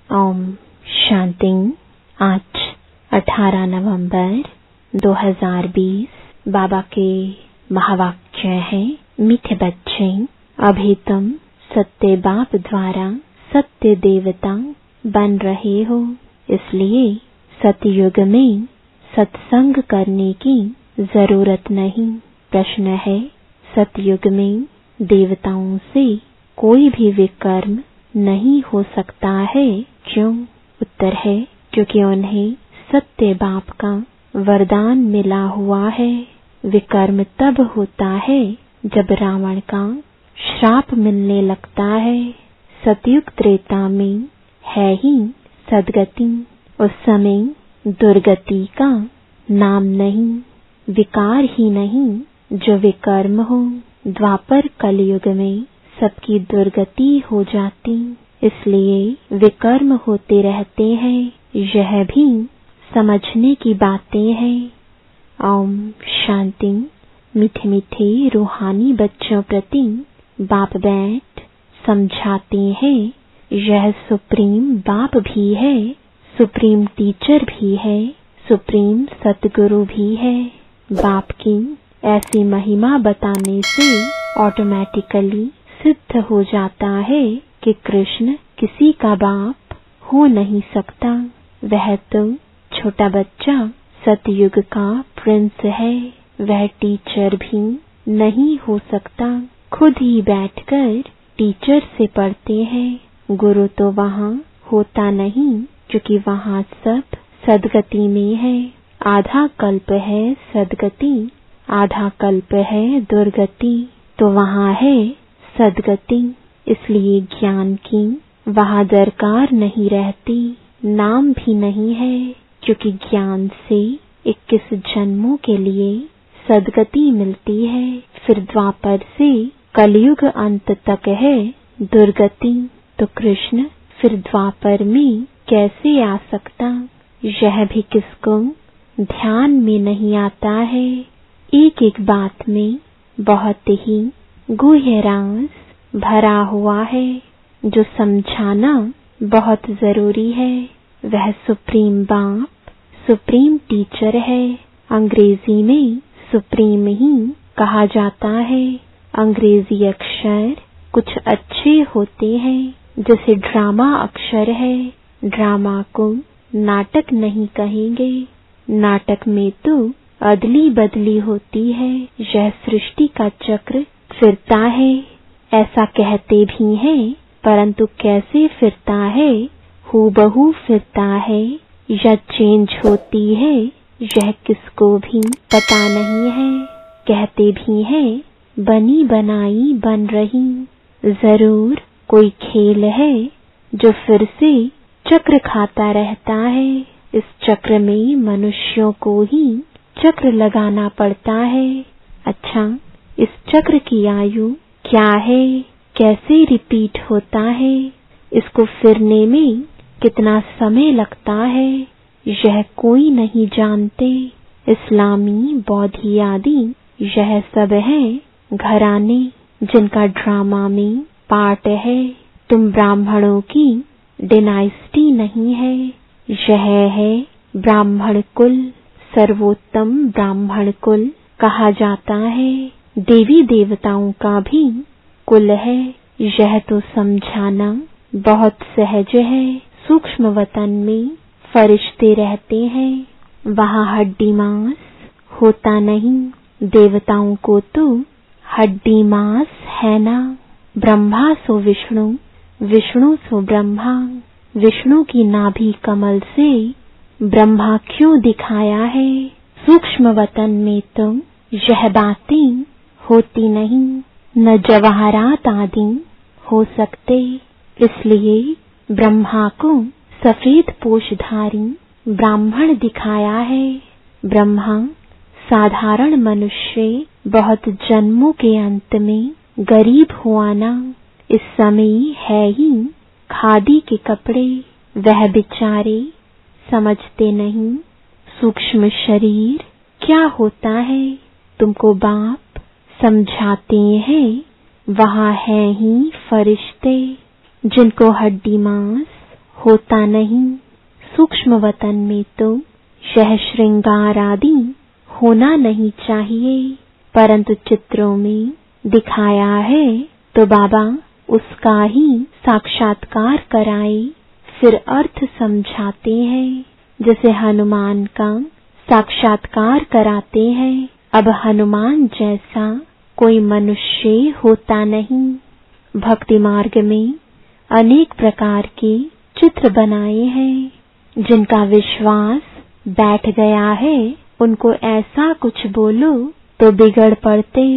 ओम शांति। आज 18 नवंबर 2020 बाबा के महावाक्य है। मीठे बच्चे, अभी तुम सत्य बाप द्वारा सत्य देवता बन रहे हो, इसलिए सतयुग में सत्संग करने की जरूरत नहीं। प्रश्न है, सतयुग में देवताओं से कोई भी विकर्म नहीं हो सकता है, क्यों? उत्तर है, क्योंकि उन्हें सत्य बाप का वरदान मिला हुआ है। विकर्म तब होता है जब रावण का श्राप मिलने लगता है। सतयुग त्रेता में है ही सदगति, उस समय दुर्गति का नाम नहीं, विकार ही नहीं जो विकर्म हो। द्वापर कलयुग में सबकी दुर्गति हो जाती, इसलिए विकर्म होते रहते हैं। यह भी समझने की बातें हैं। ओम शांति। मीठे मीठे रूहानी बच्चों प्रति बाप बैठ समझाते हैं, यह सुप्रीम बाप भी है, सुप्रीम टीचर भी है, सुप्रीम सतगुरु भी है। बाप की ऐसी महिमा बताने से ऑटोमेटिकली सिद्ध हो जाता है कि कृष्ण किसी का बाप हो नहीं सकता। वह तो छोटा बच्चा सतयुग का प्रिंस है, वह टीचर भी नहीं हो सकता। खुद ही बैठकर टीचर से पढ़ते हैं। गुरु तो वहाँ होता नहीं, क्योंकि वहाँ सब सदगति में है। आधा कल्प है सदगति, आधा कल्प है दुर्गति, तो वहाँ है सदगति। इसलिए ज्ञान की वहाँ दरकार नहीं रहती, नाम भी नहीं है, क्योंकि ज्ञान से 21 जन्मों के लिए सदगति मिलती है। फिर द्वापर से कलयुग अंत तक है दुर्गति, तो कृष्ण फिर द्वापर में कैसे आ सकता? यह भी किसको ध्यान में नहीं आता है। एक एक बात में बहुत ही गूढ़ राज भरा हुआ है, जो समझाना बहुत जरूरी है। वह सुप्रीम बाप, सुप्रीम टीचर है। अंग्रेजी में सुप्रीम ही कहा जाता है। अंग्रेजी अक्षर कुछ अच्छे होते हैं, जैसे ड्रामा अक्षर है। ड्रामा को नाटक नहीं कहेंगे, नाटक में तो अदली बदली होती है। यह सृष्टि का चक्र फिरता है, ऐसा कहते भी हैं, परंतु कैसे फिरता है? हूबहू फिरता है या चेंज होती है, यह किसको भी पता नहीं है। कहते भी हैं, बनी बनाई बन रही। जरूर कोई खेल है जो फिर से चक्र खाता रहता है। इस चक्र में मनुष्यों को ही चक्र लगाना पड़ता है। अच्छा, इस चक्र की आयु क्या है? कैसे रिपीट होता है? इसको फिरने में कितना समय लगता है? यह कोई नहीं जानते। इस्लामी, बौद्धी आदि यह सब है घराने, जिनका ड्रामा में पार्ट है। तुम ब्राह्मणों की डिनाइस्टी नहीं है, यह है ब्राह्मण कुल, सर्वोत्तम ब्राह्मण कुल कहा जाता है। देवी देवताओं का भी कुल है, यह तो समझाना बहुत सहज है। सूक्ष्म वतन में फरिश्ते रहते हैं, वहाँ हड्डी मांस होता नहीं। देवताओं को तो हड्डी मांस है ना। ब्रह्मा सो विष्णु, विष्णु सो ब्रह्मा। विष्णु की नाभि कमल से ब्रह्मा क्यों दिखाया है? सूक्ष्म वतन में तो यह बातें होती नहीं, न जवाहरात आदि हो सकते। इसलिए ब्रह्मा को सफेद पोषधारी ब्राह्मण दिखाया है। ब्रह्मा साधारण मनुष्य बहुत जन्मों के अंत में गरीब हुआ ना। इस समय है ही खादी के कपड़े, वह बेचारे समझते नहीं। सूक्ष्म शरीर क्या होता है तुमको बाप समझाते हैं। वहाँ है ही फरिश्ते, जिनको हड्डी मांस होता नहीं। सूक्ष्म वतन में तो यह श्रृंगार आदि होना नहीं चाहिए, परंतु चित्रों में दिखाया है तो बाबा उसका ही साक्षात्कार कराए, फिर अर्थ समझाते हैं। जैसे हनुमान का साक्षात्कार कराते हैं। अब हनुमान जैसा कोई मनुष्य होता नहीं। भक्ति मार्ग में अनेक प्रकार के चित्र बनाए हैं। जिनका विश्वास बैठ गया है उनको ऐसा कुछ बोलो तो बिगड़ पड़ते।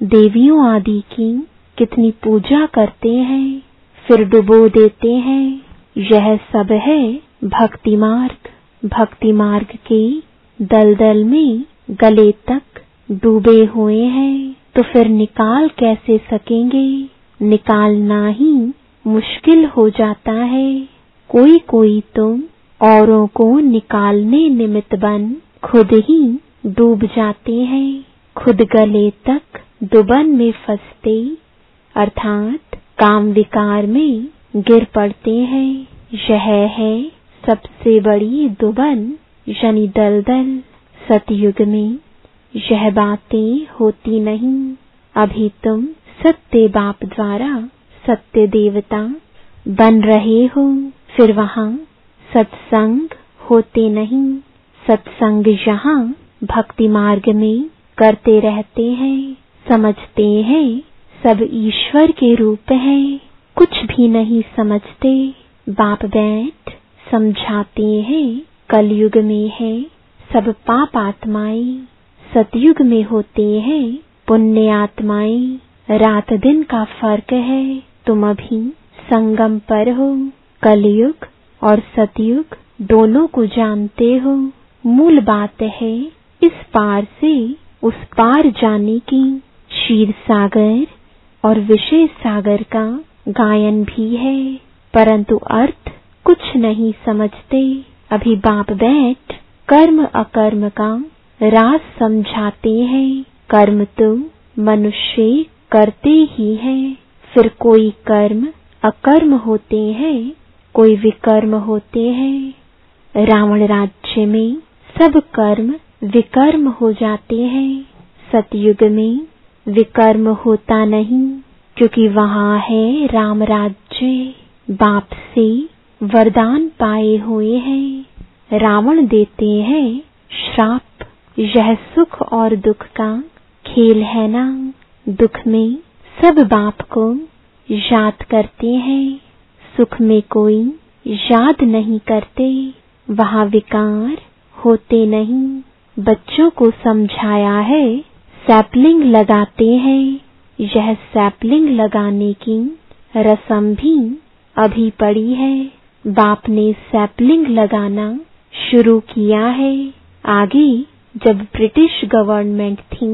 देवियों आदि की कितनी पूजा करते हैं, फिर डुबो देते हैं। यह सब है भक्ति मार्ग। भक्ति मार्ग के दलदल में गले तक डूबे हुए हैं, तो फिर निकाल कैसे सकेंगे? निकालना ही मुश्किल हो जाता है। कोई कोई तो औरों को निकालने निमित्त बन खुद ही डूब जाते हैं, खुद गले तक दुबन में फंसते, अर्थात काम विकार में गिर पड़ते हैं। यह है सबसे बड़ी दुबन यानी दलदल। सतयुग में यह बातें होती नहीं। अभी तुम सत्य बाप द्वारा सत्य देवता बन रहे हो, फिर वहाँ सत्संग होते नहीं। सत्संग यहाँ भक्ति मार्ग में करते रहते हैं, समझते हैं सब ईश्वर के रूप हैं, कुछ भी नहीं समझते। बाप बैठ समझाते हैं कलयुग में है सब पाप आत्माएं, सतयुग में होते हैं पुण्य आत्माएं। रात दिन का फर्क है, तुम अभी संगम पर हो। कलयुग और सतयुग दोनों को जानते हो। मूल बात है इस पार से उस पार जाने की। क्षीर सागर और विषय सागर का गायन भी है, परंतु अर्थ कुछ नहीं समझते। अभी बाप बैठ कर्म अकर्म का राज समझाते हैं। कर्म तो मनुष्य करते ही हैं, फिर कोई कर्म अकर्म होते हैं, कोई विकर्म होते हैं। रावण राज्य में सब कर्म विकर्म हो जाते हैं। सतयुग में विकर्म होता नहीं, क्योंकि वहाँ है राम राज्य। बाप से वरदान पाए हुए हैं। रावण देते हैं श्राप। यह सुख और दुख का खेल है ना। दुख में सब बाप को याद करते हैं, सुख में कोई याद नहीं करते। वहाँ विकार होते नहीं। बच्चों को समझाया है सैपलिंग लगाते हैं। यह सैपलिंग लगाने की रस्म भी अभी पड़ी है। बाप ने सैपलिंग लगाना शुरू किया है। आगे जब ब्रिटिश गवर्नमेंट थी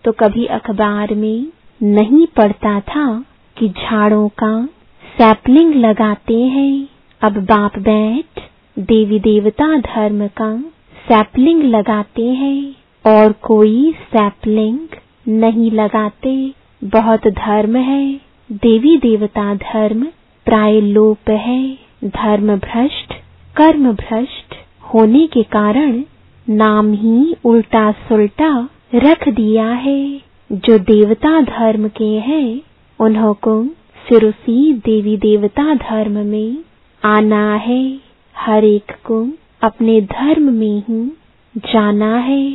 तो कभी अखबार में नहीं पढ़ता था कि झाड़ों का सैपलिंग लगाते हैं। अब बाप बैठ देवी देवता धर्म का सैपलिंग लगाते हैं, और कोई सैपलिंग नहीं लगाते। बहुत धर्म है, देवी देवता धर्म प्राय लोप है। धर्म भ्रष्ट कर्म भ्रष्ट होने के कारण नाम ही उल्टा सुल्टा रख दिया है। जो देवता धर्म के हैं उन्हों को फिर उसी देवी देवता धर्म में आना है। हर एक को अपने धर्म में ही जाना है।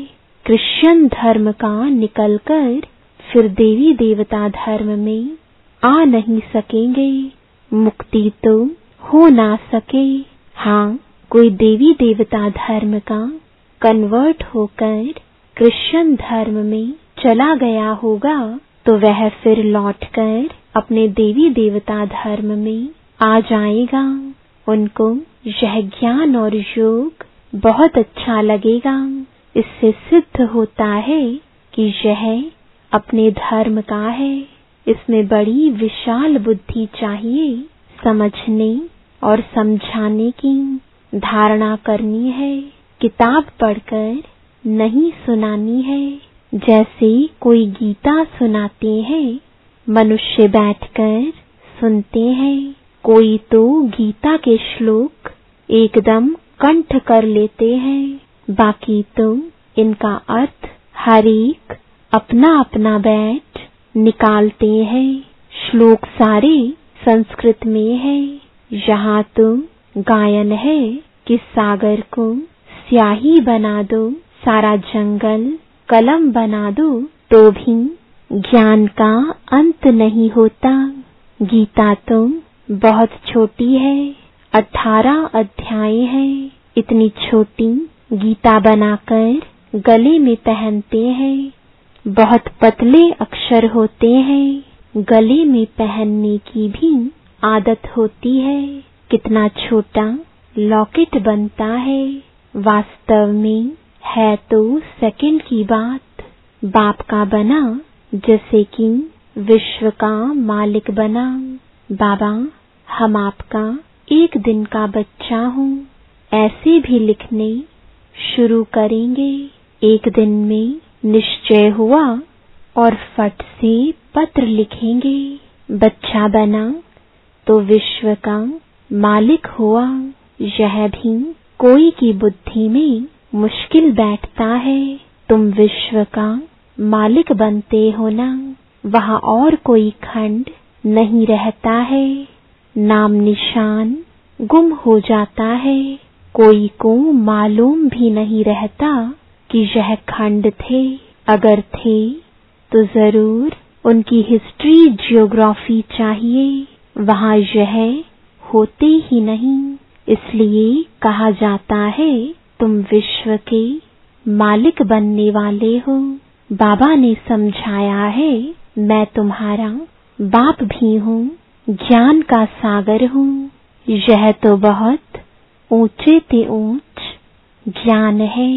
क्रिश्चियन धर्म का निकलकर फिर देवी देवता धर्म में आ नहीं सकेंगे। मुक्ति तो हो ना सके। हाँ, कोई देवी देवता धर्म का कन्वर्ट होकर क्रिश्चियन धर्म में चला गया होगा तो वह फिर लौटकर अपने देवी देवता धर्म में आ जाएगा। उनको यह ज्ञान और योग बहुत अच्छा लगेगा। इससे सिद्ध होता है कि यह अपने धर्म का है। इसमें बड़ी विशाल बुद्धि चाहिए, समझने और समझाने की धारणा करनी है। किताब पढ़कर नहीं सुनानी है। जैसे कोई गीता सुनाते हैं, मनुष्य बैठकर सुनते हैं। कोई तो गीता के श्लोक एकदम कंठ कर लेते हैं, बाकी तो इनका अर्थ हर एक अपना अपना बैठ निकालते हैं। श्लोक सारे संस्कृत में है। यहाँ तो गायन है कि सागर को स्याही बना दो, सारा जंगल कलम बना दो, तो भी ज्ञान का अंत नहीं होता। गीता तो बहुत छोटी है, 18 अध्याय है। इतनी छोटी गीता बनाकर गले में पहनते हैं। बहुत पतले अक्षर होते हैं, गले में पहनने की भी आदत होती है। कितना छोटा लॉकेट बनता है, वास्तव में है तो सेकंड की बात। बाप का बना जैसे कि विश्व का मालिक बना। बाबा, हम आपका एक दिन का बच्चा हूँ, ऐसे भी लिखने शुरू करेंगे। एक दिन में निश्चय हुआ और फट से पत्र लिखेंगे। बच्चा बना तो विश्व का मालिक हुआ। यह भी कोई की बुद्धि में मुश्किल बैठता है। तुम विश्व का मालिक बनते हो ना, वहाँ और कोई खंड नहीं रहता है। नाम निशान गुम हो जाता है। कोई को मालूम भी नहीं रहता कि यह खंड थे। अगर थे तो जरूर उनकी हिस्ट्री जियोग्राफी चाहिए, वहाँ यह होते ही नहीं। इसलिए कहा जाता है तुम विश्व के मालिक बनने वाले हो। बाबा ने समझाया है मैं तुम्हारा बाप भी हूँ, ज्ञान का सागर हूँ। यह तो बहुत ऊंचे से ऊंच ज्ञान है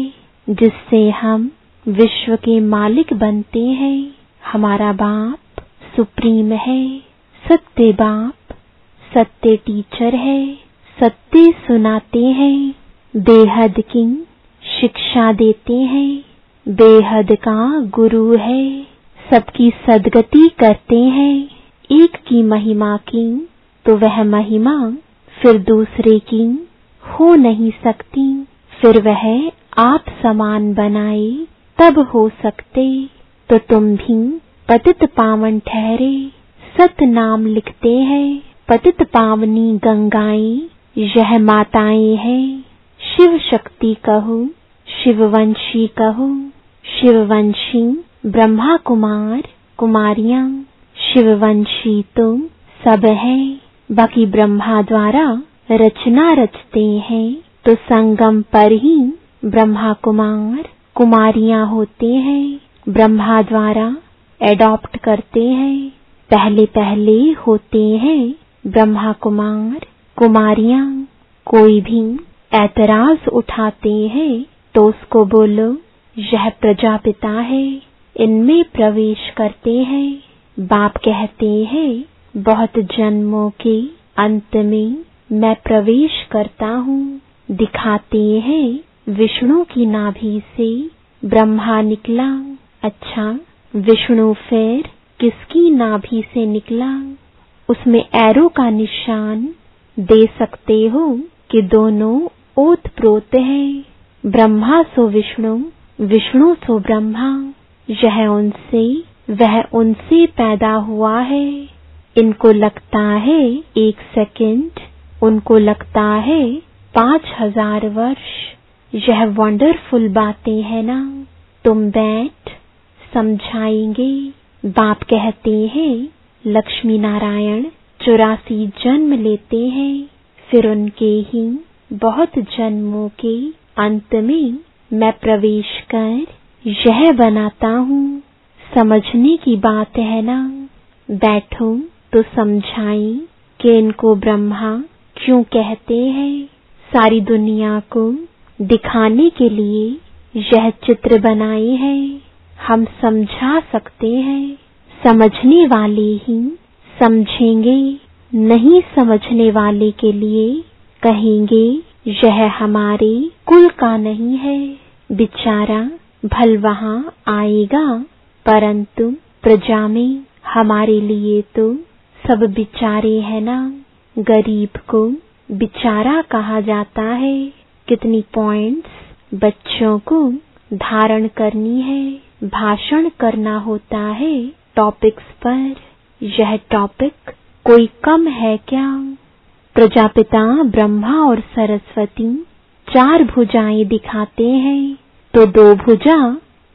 जिससे हम विश्व के मालिक बनते हैं। हमारा बाप सुप्रीम है, सत्य बाप, सत्य टीचर है, सत्य सुनाते हैं, बेहद की शिक्षा देते हैं, बेहद का गुरु है, सबकी सद्गति करते हैं। एक की महिमा की तो वह महिमा फिर दूसरे की हो नहीं सकती। फिर वह आप समान बनाए तब हो सकते। तो तुम भी पतित पावन ठहरे, सत नाम लिखते हैं। पतित पावनी गंगाएं यह माताएं हैं। शिव शक्ति कहो, शिववंशी कहो, शिववंशी ब्रह्मा कुमार कुमारियां। शिववंशी तो सब है, बाकी ब्रह्मा द्वारा रचना रचते हैं। तो संगम पर ही ब्रह्मा कुमार कुमारियां होते हैं। ब्रह्मा द्वारा एडॉप्ट करते हैं। पहले पहले होते हैं ब्रह्मा कुमार कुमारियां। कोई भी ऐतराज उठाते हैं तो उसको बोलो यह प्रजापिता है, इनमें प्रवेश करते हैं। बाप कहते हैं बहुत जन्मों के अंत में मैं प्रवेश करता हूँ। दिखाते हैं विष्णु की नाभि से ब्रह्मा निकला। अच्छा, विष्णु फिर किसकी नाभि से निकला? उसमें एरो का निशान दे सकते हो कि दोनों ओत प्रोत हैं। ब्रह्मा सो विष्णु, विष्णु सो ब्रह्मा। यह उनसे वह उनसे पैदा हुआ है। इनको लगता है 1 सेकंड, उनको लगता है 5000 वर्ष। यह वंडरफुल बातें हैं ना। तुम बैठ समझाएंगे। बाप कहते हैं लक्ष्मी नारायण 84 जन्म लेते हैं, फिर उनके ही बहुत जन्मों के अंत में मैं प्रवेश कर यह बनाता हूँ। समझने की बात है ना। बैठो तो समझाएं कि इनको ब्रह्मा क्यों कहते हैं। सारी दुनिया को दिखाने के लिए यह चित्र बनाए हैं। हम समझा सकते हैं, समझने वाले ही समझेंगे, नहीं समझने वाले के लिए कहेंगे यह हमारे कुल का नहीं है। बेचारा भल वहाँ आएगा, परंतु प्रजा में हमारे लिए तो सब बेचारे हैं ना। गरीब को बेचारा कहा जाता है। कितनी पॉइंट्स बच्चों को धारण करनी है, भाषण करना होता है टॉपिक्स पर। यह टॉपिक कोई कम है क्या? प्रजापिता ब्रह्मा और सरस्वती 4 भुजाएं दिखाते हैं तो 2 भुजा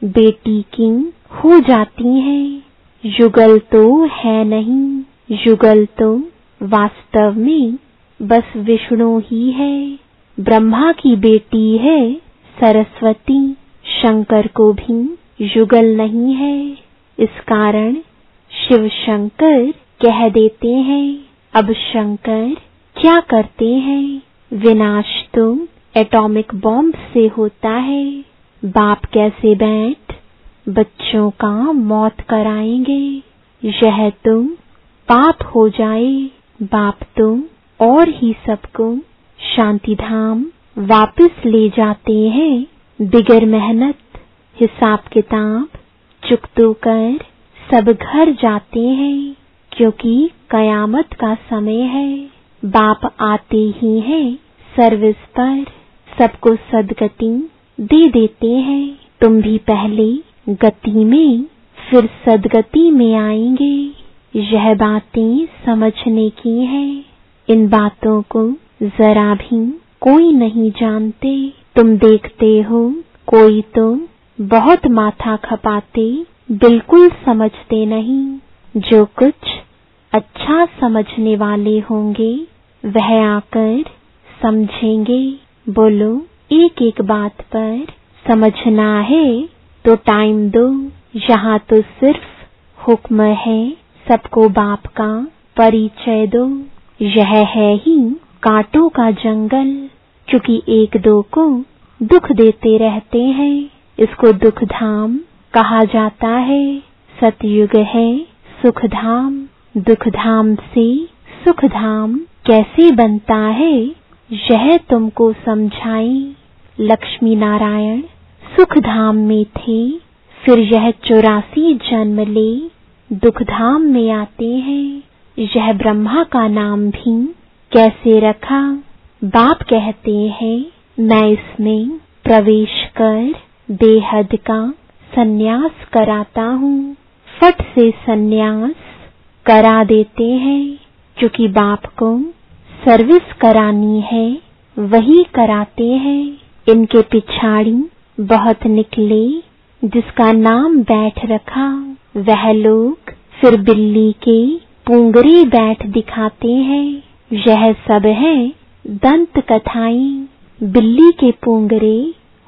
बेटी की हो जाती हैं। युगल तो है नहीं, युगल तो वास्तव में बस विष्णु ही है। ब्रह्मा की बेटी है सरस्वती, शंकर को भी युगल नहीं है। इस कारण शिव शंकर कह देते हैं। अब शंकर क्या करते हैं? विनाश तो एटॉमिक बॉम्ब से होता है। बाप कैसे बैठ बच्चों का मौत कराएंगे? यह तो पाप हो जाए। बाप तो और ही सबको शांति धाम वापस ले जाते हैं बिगर मेहनत। हिसाब किताब चुकतो कर सब घर जाते हैं, क्योंकि कयामत का समय है। बाप आते ही हैं सर्विस पर, सबको सदगति दे देते हैं। तुम भी पहले गति में फिर सदगति में आएंगे। यह बातें समझने की हैं। इन बातों को जरा भी कोई नहीं जानते। तुम देखते हो कोई तो बहुत माथा खपाते बिल्कुल समझते नहीं। जो कुछ अच्छा समझने वाले होंगे वह आकर समझेंगे। बोलो, एक एक बात पर समझना है तो टाइम दो। यहाँ तो सिर्फ हुक्म है, सबको बाप का परिचय दो। यह है ही कांटों का जंगल, क्योंकि एक दो को दुख देते रहते हैं। इसको दुख धाम कहा जाता है। सतयुग है सुख धाम। दुख धाम से सुख धाम कैसे बनता है यह तुमको समझाई। लक्ष्मी नारायण सुख धाम में थे, फिर यह 84 जन्म ले दुख धाम में आते हैं। यह ब्रह्मा का नाम भी कैसे रखा? बाप कहते हैं मैं इसमें प्रवेश कर बेहद का सन्यास कराता हूँ। फट से सन्यास करा देते हैं, क्योंकि बाप को सर्विस करानी है वही कराते हैं। इनके पिछाड़ी बहुत निकले जिसका नाम बैठ रखा। वह लोग फिर बिल्ली के पूंगरे बैठ दिखाते हैं। यह सब है दंत कथाएं। बिल्ली के पूंगरे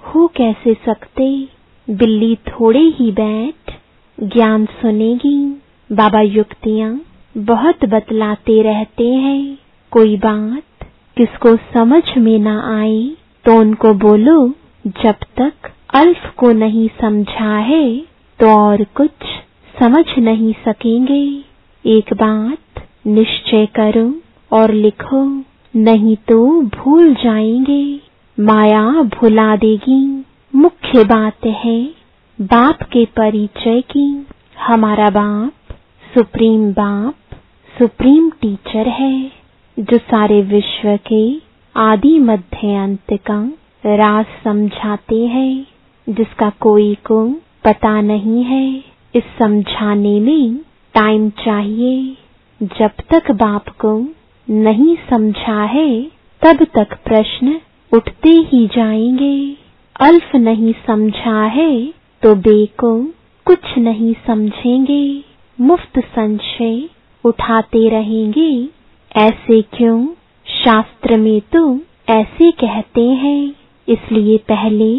हो कैसे सकते? बिल्ली थोड़े ही बैठ ज्ञान सुनेगी। बाबा युक्तियां बहुत बतलाते रहते हैं। कोई बात किसको समझ में ना आए तो उनको बोलो, जब तक अल्फ को नहीं समझा है तो और कुछ समझ नहीं सकेंगे। एक बात निश्चय करो और लिखो, नहीं तो भूल जाएंगे। माया भुला देगी। मुख्य बात है बाप के परिचय की। हमारा बाप सुप्रीम टीचर है, जो सारे विश्व के आदि मध्य अंत का राज समझाते हैं, जिसका कोई को पता नहीं है। इस समझाने में टाइम चाहिए। जब तक बाप को नहीं समझा है तब तक प्रश्न उठते ही जाएंगे। अल्फ नहीं समझा है तो बे को कुछ नहीं समझेंगे। मुफ्त संशय उठाते रहेंगे। ऐसे क्यों? शास्त्र में तो ऐसे कहते हैं। इसलिए पहले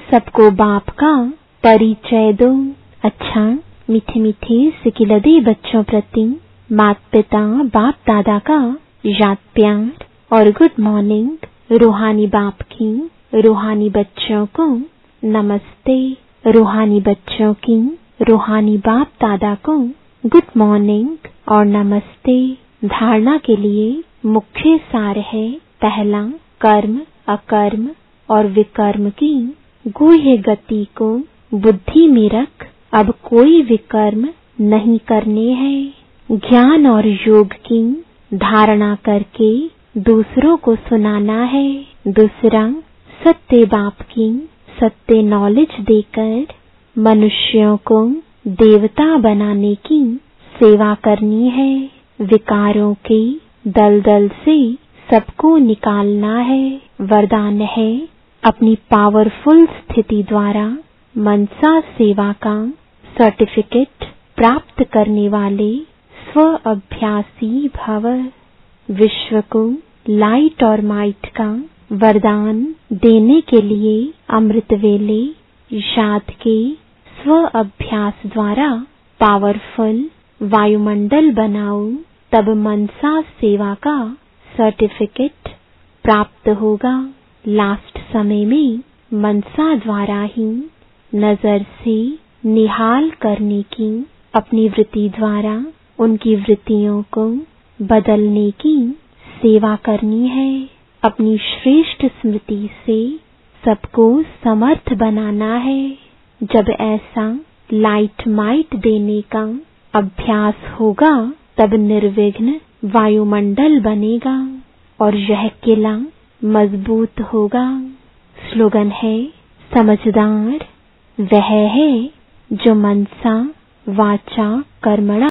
सबको बाप का परिचय दो। अच्छा, मीठे मीठे सिकिलदे बच्चों प्रति माता पिता बाप दादा का याद प्यार और गुड मॉर्निंग। रूहानी बाप की रूहानी बच्चों को नमस्ते। रूहानी बच्चों की रूहानी बाप दादा को गुड मॉर्निंग और नमस्ते। धारणा के लिए मुख्य सार है, पहला, कर्म अकर्म और विकर्म की गुह्य गति को बुद्धि में रख अब कोई विकर्म नहीं करने हैं। ज्ञान और योग की धारणा करके दूसरों को सुनाना है। दूसरा, सत्य बाप की सत्य नॉलेज देकर मनुष्यों को देवता बनाने की सेवा करनी है। विकारों के दलदल से सबको निकालना है। वरदान है, अपनी पावरफुल स्थिति द्वारा मनसा सेवा का सर्टिफिकेट प्राप्त करने वाले स्व अभ्यासी भव। विश्व को लाइट और माइट का वरदान देने के लिए अमृत वेले इशाद के स्व अभ्यास द्वारा पावरफुल वायुमंडल बनाओ, तब मनसा सेवा का सर्टिफिकेट प्राप्त होगा। लास्ट समय में मनसा द्वारा ही नजर से निहाल करने की अपनी वृत्ति द्वारा उनकी वृत्तियों को बदलने की सेवा करनी है। अपनी श्रेष्ठ स्मृति से सबको समर्थ बनाना है। जब ऐसा लाइट माइट देने का अभ्यास होगा तब निर्विघ्न वायुमंडल बनेगा और यह किला मजबूत होगा। स्लोगन है, समझदार वह है जो मनसा वाचा कर्मणा